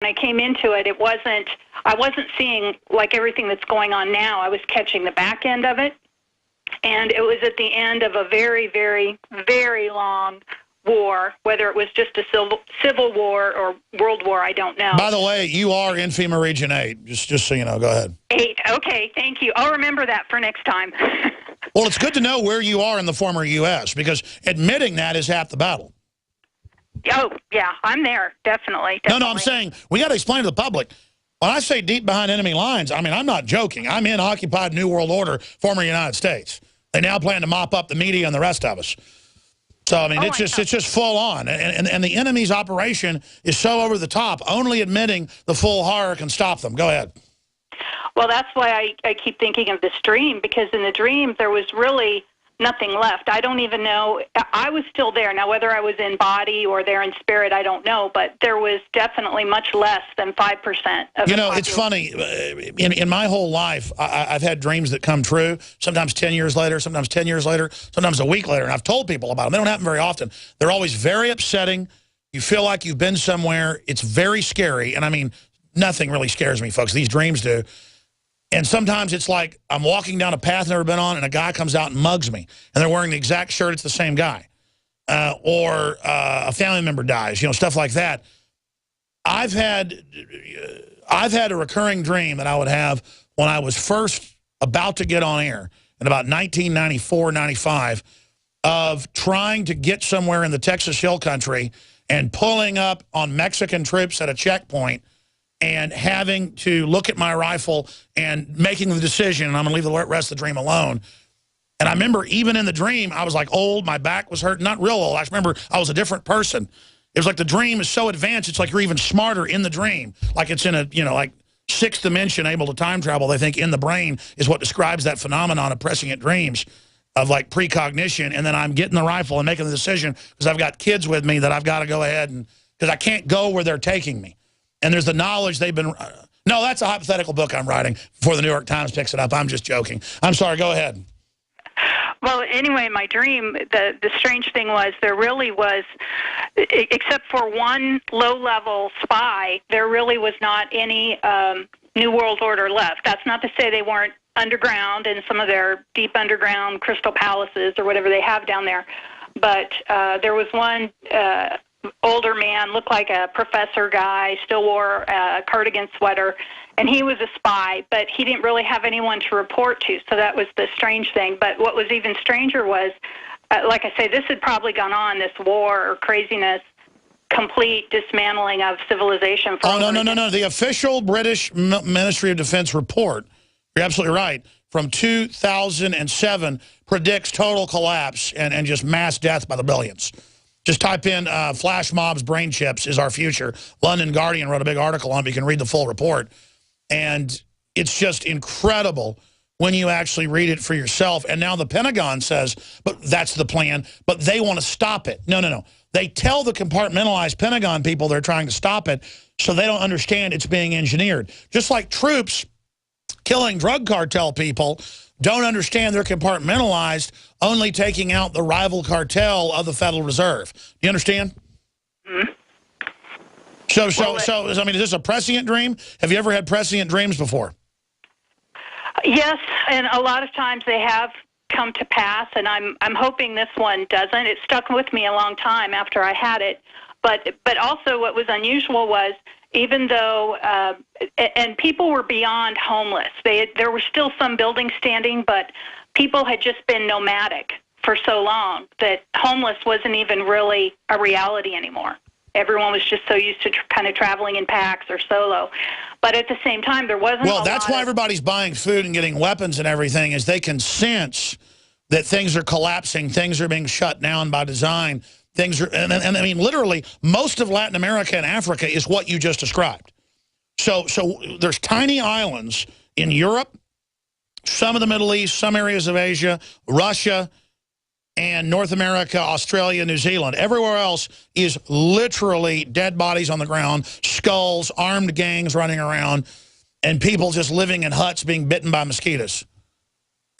I came into it, I wasn't seeing like everything that's going on now. I was catching the back end of it. And it was at the end of a very, very, very long war, whether it was just a civil war or world war, I don't know. By the way, you are in FEMA Region 8, just so you know. Go ahead. 8, okay, thank you. I'll remember that for next time. Well, it's good to know where you are in the former U.S., because admitting that is half the battle. Oh, yeah, I'm there, definitely. No, I'm saying we got to explain to the public. When I say deep behind enemy lines, I mean, I'm not joking. I'm in occupied New World Order, former United States. They now plan to mop up the media and the rest of us. So, I mean, it's just full on. And the enemy's operation is so over the top, only admitting the full horror can stop them. Go ahead. Well, that's why I keep thinking of this dream, because in the dream there was really nothing left. I don't even know. I was still there. Now, whether I was in body or there in spirit, I don't know. But there was definitely much less than 5% of You know, it's funny. In my whole life, I've had dreams that come true, sometimes 10 years later, sometimes 10 years later, sometimes a week later. And I've told people about them. They don't happen very often. They're always very upsetting. You feel like you've been somewhere. It's very scary. And, I mean, nothing really scares me, folks. These dreams do. And sometimes it's like I'm walking down a path I've never been on, and a guy comes out and mugs me, and they're wearing the exact shirt. It's the same guy. Or a family member dies, you know, stuff like that. I've had a recurring dream that I would have when I was first about to get on air in about 1994, 95, of trying to get somewhere in the Texas Hill Country and pulling up on Mexican troops at a checkpoint and having to look at my rifle and making the decision, and I'm going to leave the rest of the dream alone. And I remember even in the dream, I was like old, my back was hurt, not real old. I remember I was a different person. It was like the dream is so advanced, it's like you're even smarter in the dream. Like it's in a, you know, like sixth dimension, able to time travel, they think in the brain is what describes that phenomenon of prescient dreams, of like precognition. And then I'm getting the rifle and making the decision because I've got kids with me that I've got to go ahead and, because I can't go where they're taking me. And there's the knowledge they've been... no, that's a hypothetical book I'm writing before the New York Times picks it up. I'm just joking. I'm sorry, go ahead. Well, anyway, in my dream, the strange thing was there really was, except for one low-level spy, there really was not any New World Order left. That's not to say they weren't underground in some of their deep underground crystal palaces or whatever they have down there. But there was one... older man, looked like a professor guy, still wore a cardigan sweater, and he was a spy, but he didn't really have anyone to report to, so that was the strange thing. But what was even stranger was, like I say, this had probably gone on, this war or craziness, complete dismantling of civilization. Oh, no. The official British Ministry of Defense report, you're absolutely right, from 2007 predicts total collapse and just mass death by the billions. Just type in flash mobs, brain chips is our future. London Guardian wrote a big article on it. You can read the full report. And it's just incredible when you actually read it for yourself. And now the Pentagon says, but that's the plan, but they want to stop it. No. They tell the compartmentalized Pentagon people they're trying to stop it, so they don't understand it's being engineered. Just like troops killing drug cartel people don't understand they're compartmentalized, only taking out the rival cartel of the Federal Reserve. Do you understand? Mm-hmm. So, I mean, is this a prescient dream? Have you ever had prescient dreams before? Yes, and a lot of times they have come to pass, and I'm hoping this one doesn't. It stuck with me a long time after I had it. But also what was unusual was, even though, and people were beyond homeless. There were still some buildings standing, but people had just been nomadic for so long that homeless wasn't even really a reality anymore. Everyone was just so used to kind of traveling in packs or solo. But at the same time, there wasn't Well, that's why everybody's buying food and getting weapons and everything, is they can sense that things are collapsing, things are being shut down by design. Things are, and I mean, literally, most of Latin America and Africa is what you just described. So there's tiny islands in Europe, some of the Middle East, some areas of Asia, Russia, and North America, Australia, New Zealand. Everywhere else is literally dead bodies on the ground, skulls, armed gangs running around, and people just living in huts being bitten by mosquitoes.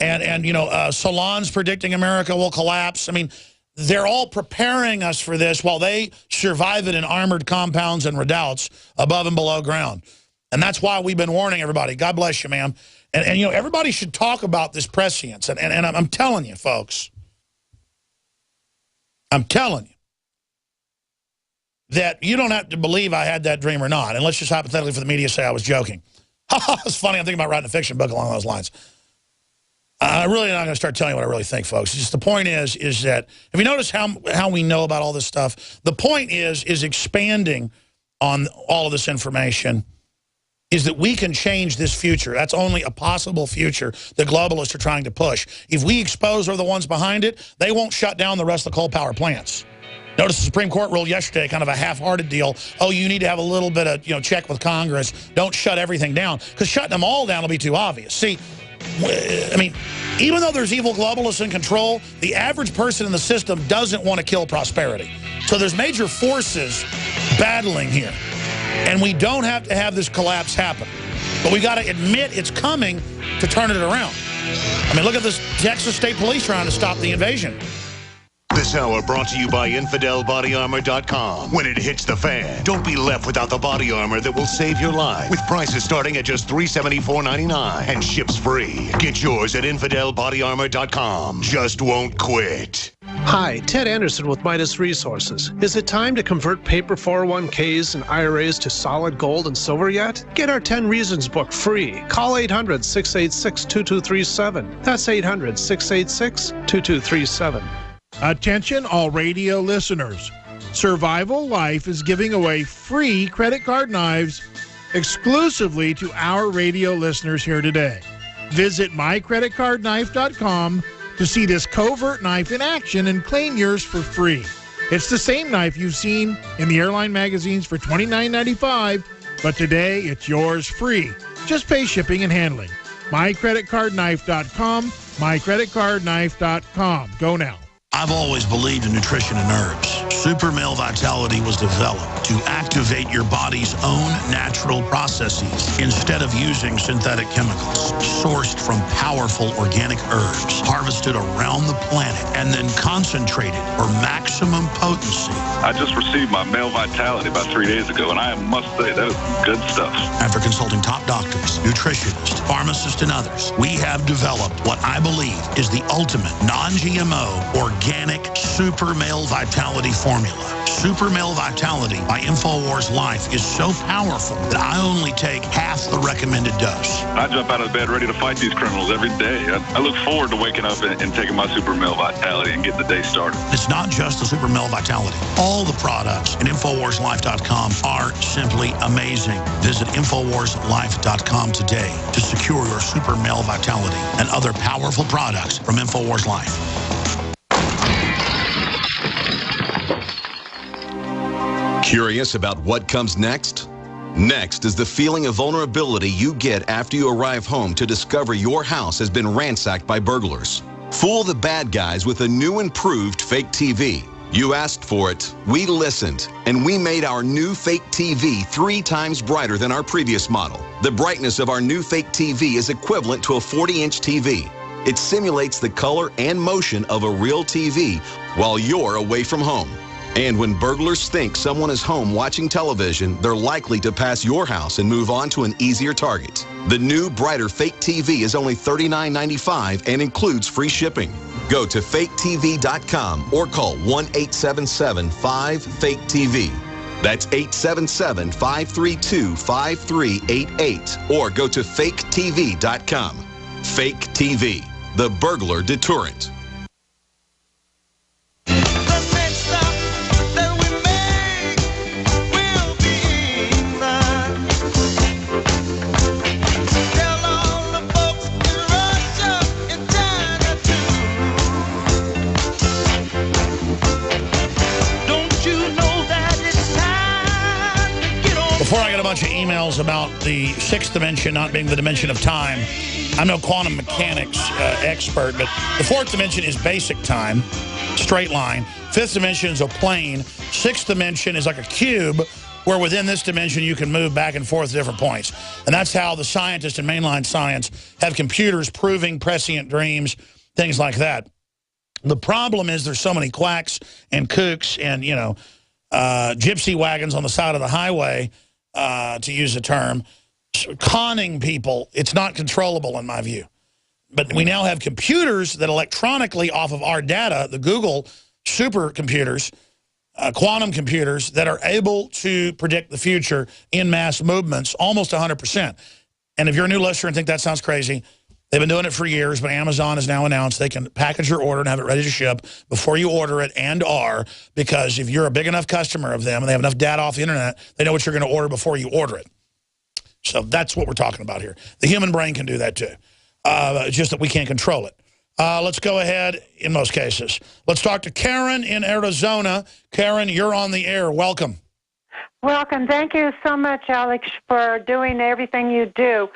And you know, Salon's predicting America will collapse. I mean, they're all preparing us for this while they survive it in armored compounds and redoubts above and below ground. And that's why we've been warning everybody. God bless you, ma'am. And you know, everybody should talk about this prescience. And I'm telling you, folks, I'm telling you that you don't have to believe I had that dream or not. And let's just hypothetically for the media say I was joking. It's funny. I'm thinking about writing a fiction book along those lines. I'm really not going to start telling you what I really think, folks. Just the point is that if you notice how we know about all this stuff, the point is expanding on all of this information is that we can change this future. That's only a possible future the globalists are trying to push. If we expose who are the ones behind it, they won't shut down the rest of the coal power plants. Notice the Supreme Court ruled yesterday, kind of a half-hearted deal. Oh, you need to have a little bit of, check with Congress. Don't shut everything down, because shutting them all down will be too obvious. See, I mean, even though there's evil globalists in control, the average person in the system doesn't want to kill prosperity. So there's major forces battling here. And we don't have to have this collapse happen. But we got to admit it's coming to turn it around. I mean, look at this Texas State Police trying to stop the invasion. This hour brought to you by InfidelBodyArmor.com. When it hits the fan, don't be left without the body armor that will save your life. With prices starting at just $374.99 and ships free. Get yours at InfidelBodyArmor.com. Just won't quit. Hi, Ted Anderson with Midas Resources. Is it time to convert paper 401ks and IRAs to solid gold and silver yet? Get our 10 Reasons book free. Call 800-686-2237. That's 800-686-2237. Attention all radio listeners. Survival Life is giving away free credit card knives exclusively to our radio listeners here today. Visit mycreditcardknife.com to see this covert knife in action and claim yours for free. It's the same knife you've seen in the airline magazines for $29.95, but today it's yours free. Just pay shipping and handling. mycreditcardknife.com, mycreditcardknife.com. Go now. I've always believed in nutrition and herbs. Super Male Vitality was developed to activate your body's own natural processes instead of using synthetic chemicals. Sourced from powerful organic herbs, harvested around the planet, and then concentrated for maximum potency. I just received my Male Vitality about 3 days ago, and I must say, that was good stuff. After consulting top doctors, nutritionists, pharmacists, and others, we have developed what I believe is the ultimate non-GMO organic Super Male Vitality formula. Super Male Vitality by InfoWars Life is so powerful that I only take half the recommended dose. I jump out of bed ready to fight these criminals every day. I look forward to waking up and taking my Super Male Vitality and getting the day started. It's not just the Super Male Vitality. All the products at InfoWarsLife.com are simply amazing. Visit InfoWarsLife.com today to secure your Super Male Vitality and other powerful products from InfoWars Life. Curious about what comes next? Next is the feeling of vulnerability you get after you arrive home to discover your house has been ransacked by burglars. Fool the bad guys with a new improved fake TV. You asked for it, we listened, and we made our new fake TV 3 times brighter than our previous model. The brightness of our new fake TV is equivalent to a 40-inch TV. It simulates the color and motion of a real TV while you're away from home. And when burglars think someone is home watching television, they're likely to pass your house and move on to an easier target. The new, brighter fake TV is only $39.95 and includes free shipping. Go to faketv.com or call 1-877-5-FAKE-TV. That's 877-532-5388. Or go to faketv.com. Fake TV, the burglar deterrent. Before I get a bunch of emails about the 6th dimension not being the dimension of time, I'm no quantum mechanics expert, but the 4th dimension is basic time, straight line. 5th dimension is a plane. 6th dimension is like a cube, where within this dimension you can move back and forth to different points. And that's how the scientists in mainline science have computers proving prescient dreams, things like that. The problem is there's so many quacks and kooks and, you know, gypsy wagons on the side of the highway, to use a term, conning people. It's not controllable in my view. But we now have computers that electronically off of our data, the Google supercomputers, quantum computers that are able to predict the future in mass movements almost 100%. And if you're a new listener and think that sounds crazy, they've been doing it for years, but Amazon has now announced they can package your order and have it ready to ship before you order it because if you're a big enough customer of them and they have enough data off the internet, they know what you're going to order before you order it. So that's what we're talking about here. The human brain can do that too. It's just that we can't control it. Let's go ahead in most cases. Let's talk to Karen in Arizona. Karen, you're on the air. Welcome. Welcome. Thank you so much, Alex, for doing everything you do.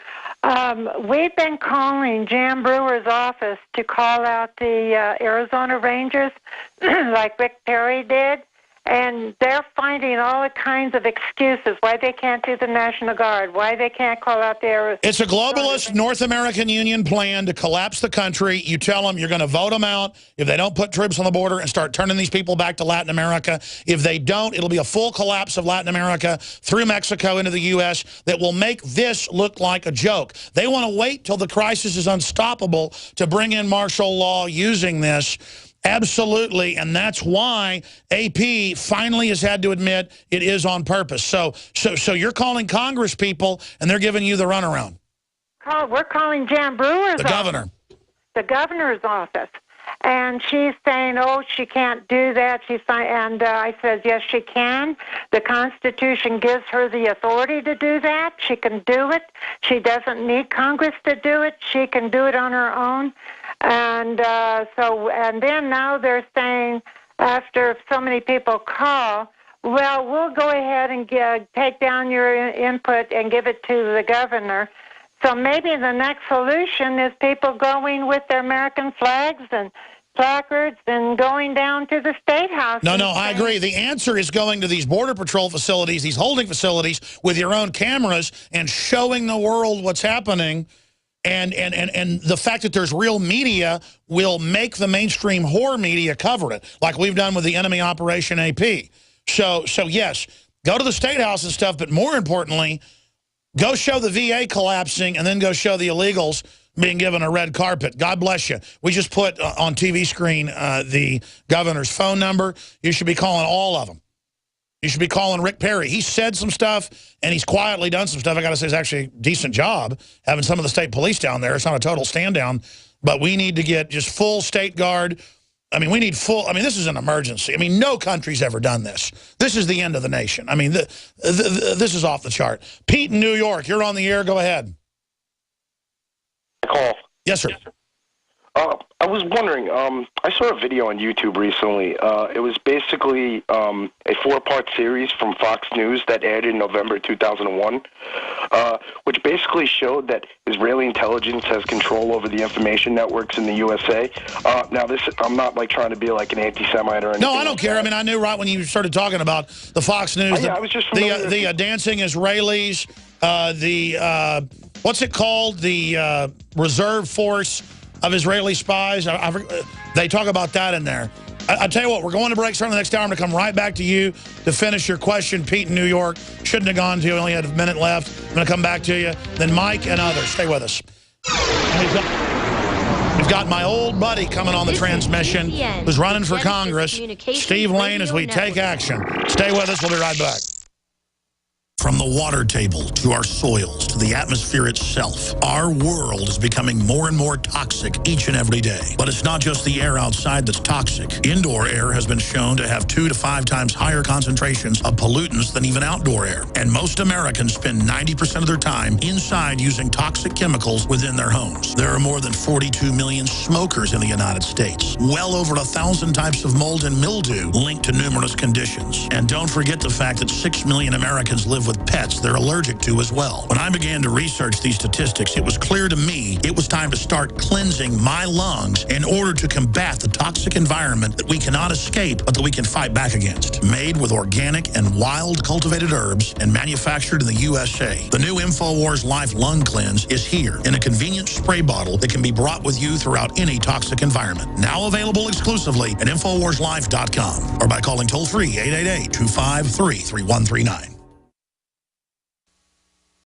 We've been calling Jan Brewer's office to call out the Arizona Rangers like Rick Perry did, and they're finding all kinds of excuses why they can't do the National Guard, why they can't call out the It's a globalist North American Union plan to collapse the country. You tell them you're going to vote them out if they don't put troops on the border and start turning these people back to Latin America. If they don't, it'll be a full collapse of Latin America through Mexico into the U.S. that will make this look like a joke. They want to wait till the crisis is unstoppable to bring in martial law using this. Absolutely, and that's why AP finally has had to admit it is on purpose. So you're calling Congress people, and they're giving you the runaround. We're calling Jan Brewer's the governor. The governor's office. And she's saying, oh, she can't do that. And I said, yes, she can. The Constitution gives her the authority to do that. She can do it. She doesn't need Congress to do it. She can do it on her own. And then now they're saying, after so many people call, well, we'll go ahead and take down your input and give it to the governor. So maybe the next solution is people going with their American flags and placards and going down to the State House. No, I agree. The answer is going to these Border Patrol facilities, these holding facilities, with your own cameras and showing the world what's happening. And the fact that there's real media will make the mainstream horror media cover it, like we've done with the enemy Operation AP. So yes, go to the State House and stuff, but more importantly, go show the VA collapsing and then go show the illegals being given a red carpet. God bless you. We just put on TV screen the governor's phone number. You should be calling all of them. You should be calling Rick Perry. He said some stuff, and he's quietly done some stuff. I got to say, it's actually a decent job having some of the state police down there. It's not a total stand down, but we need to get just full state guard. I mean, we need full. I mean, this is an emergency. I mean, no country's ever done this. This is the end of the nation. I mean, this is off the chart. Pete in New York, you're on the air. Go ahead. Call. Yes, sir. I was wondering, I saw a video on YouTube recently. It was basically a 4-part series from Fox News that aired in November 2001, which basically showed that Israeli intelligence has control over the information networks in the USA. Now, I'm not like trying to be like an anti-Semite or anything. No, I don't care. I mean, I knew right when you started talking about the Fox News, I was just the dancing Israelis, what's it called? The reserve force of Israeli spies. They talk about that in there. I tell you what, we're going to break. Starting the next hour, I'm going to come right back to you to finish your question. Pete in New York, shouldn't have gone to you. We only had a minute left. I'm going to come back to you. Then Mike and others. Stay with us. We've got my old buddy coming on the transmission who's running for Congress, Steve Lane, as we take action. Stay with us. We'll be right back. From the water table to our soils to the atmosphere itself, our world is becoming more and more toxic each and every day. But it's not just the air outside that's toxic. Indoor air has been shown to have 2 to 5 times higher concentrations of pollutants than even outdoor air. And most Americans spend 90% of their time inside using toxic chemicals within their homes. There are more than 42 million smokers in the United States. Well over 1,000 types of mold and mildew linked to numerous conditions. And don't forget the fact that 6 million Americans live with with pets they're allergic to as well. When I began to research these statistics, it was clear to me it was time to start cleansing my lungs in order to combat the toxic environment that we cannot escape, but that we can fight back against. Made with organic and wild cultivated herbs and manufactured in the USA, the new InfoWars Life Lung Cleanse is here in a convenient spray bottle that can be brought with you throughout any toxic environment. Now available exclusively at InfoWarsLife.com or by calling toll-free 888-253-3139.